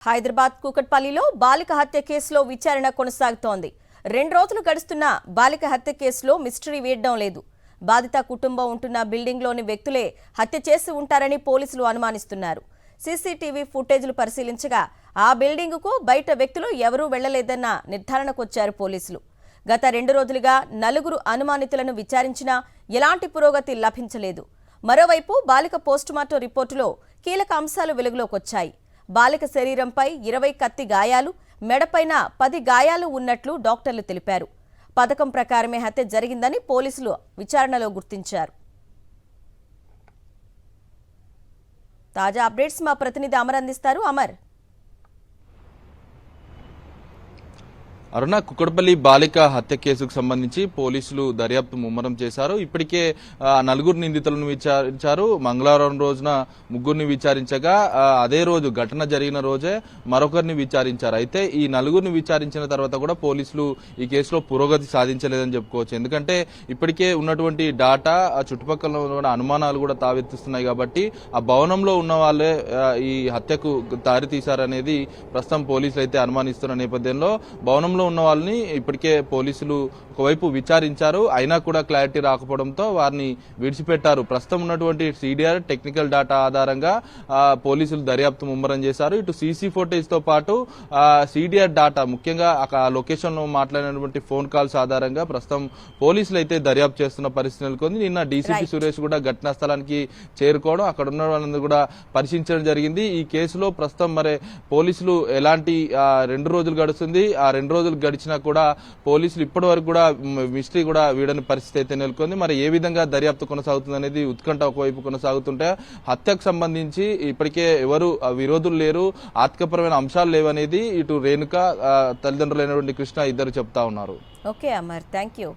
హైదరాబాద్ కూకట్పల్లిలో బాలిక హత్య కేసులో విచారణ కొనసాగుతోంది. 2 రోజులు గడుస్తున్న బాలిక హత్య కేసులో మిస్టరీ వీడడం లేదు. బాధిత కుటుంబం ఉంటున్న బిల్డింగ్లోని వ్యక్తులే హత్య చేసి ఉంటారని పోలీసులు అనుమానిస్తున్నారు. సీసీటీవీ ఫుటేజ్లు పరిశీలించగా ఆ బిల్డింగుకు బయట వ్యక్తులు ఎవరూ వెళ్లలేదన్న నిర్ధారణకొచ్చారు పోలీసులు. గత 2 రోజులుగా 4 అనుమానితులను విచారించినా ఎలాంటి పురోగతి లభించలేదు. మరోవైపు బాలిక పోస్టుమార్టం రిపోర్టులో కీలక అంశాలు వెలుగులోకొచ్చాయి. బాలిక శరీరంపై 20 కత్తి గాయాలు, మెడపైన 10 గాయాలు ఉన్నట్లు డాక్టర్లు తెలిపారు. పథకం ప్రకారమే హత్య జరిగిందని పోలీసులు విచారణలో గుర్తించారు. తాజా అప్డేట్స్ మా ప్రతినిధి అమర్ అందిస్తారు. అమర్, అరుణ, కుక్కడపల్లి బాలిక హత్య కేసుకు సంబంధించి పోలీసులు దర్యాప్తు ముమ్మరం చేశారు. ఇప్పటికే 4 నిందితులను విచారించారు. మంగళవారం రోజున 3 విచారించగా అదే రోజు ఘటన జరిగిన రోజే మరొకరిని విచారించారు. అయితే ఈ 4 విచారించిన తర్వాత కూడా పోలీసులు ఈ కేసులో పురోగతి సాధించలేదని చెప్పుకోవచ్చు. ఎందుకంటే ఇప్పటికే ఉన్నటువంటి డాటా, చుట్టుపక్కల ఉన్న అనుమానాలు కూడా తావెత్తిస్తున్నాయి. కాబట్టి ఆ భవనంలో ఉన్న వాళ్ళే ఈ హత్యకు దారి తీశారనేది ప్రస్తుతం పోలీసులు అయితే అనుమానిస్తున్న నేపథ్యంలో భవనంలో ఉన్న వాళ్ళని ఇప్పటికే పోలీసులు ఒకవైపు విచారించారు. అయినా కూడా క్లారిటీ రాకపోవడంతో వారిని విడిచిపెట్టారు. ప్రస్తుతం ఉన్నటువంటి సిడిఆర్ టెక్నికల్ డాటా ఆధారంగా పోలీసులు దర్యాప్తు ముమ్మరం చేశారు. ఇటు సీసీ ఫుటేజ్ తో పాటు సిడిఆర్ డాటా, ముఖ్యంగా ఆ లొకేషన్ లో మాట్లాడినటువంటి ఫోన్ కాల్స్ ఆధారంగా ప్రస్తుతం పోలీసులు అయితే దర్యాప్తు చేస్తున్న పరిస్థితి నెలకొంది. నిన్న డీసీపీ సురేష్ కూడా ఘటనా స్థలానికి చేరుకోవడం, అక్కడ ఉన్న వాళ్ళందరూ కూడా పరిశీలించడం జరిగింది. ఈ కేసులో ప్రస్తుతం మరి పోలీసులు ఎలాంటి 2 రోజులు గడుస్తుంది. ఆ 2 రోజులు గడిచినా కూడా పోలీసులు ఇప్పటి వరకు కూడా మిస్టరీ కూడా వీడని పరిస్థితి అయితే నెలకొంది. మరి ఏ విధంగా దర్యాప్తు కొనసాగుతుంది అనేది ఉత్కంఠ ఒకవైపు కొనసాగుతుంటే, హత్యకు సంబంధించి ఇప్పటికే ఎవరు విరోధులు లేరు, ఆర్థికపరమైన అంశాలు లేవనేది ఇటు రేణుక తల్లిదండ్రులైనటువంటి కృష్ణ ఇద్దరు చెప్తా ఉన్నారు. Okay Amar, thank you.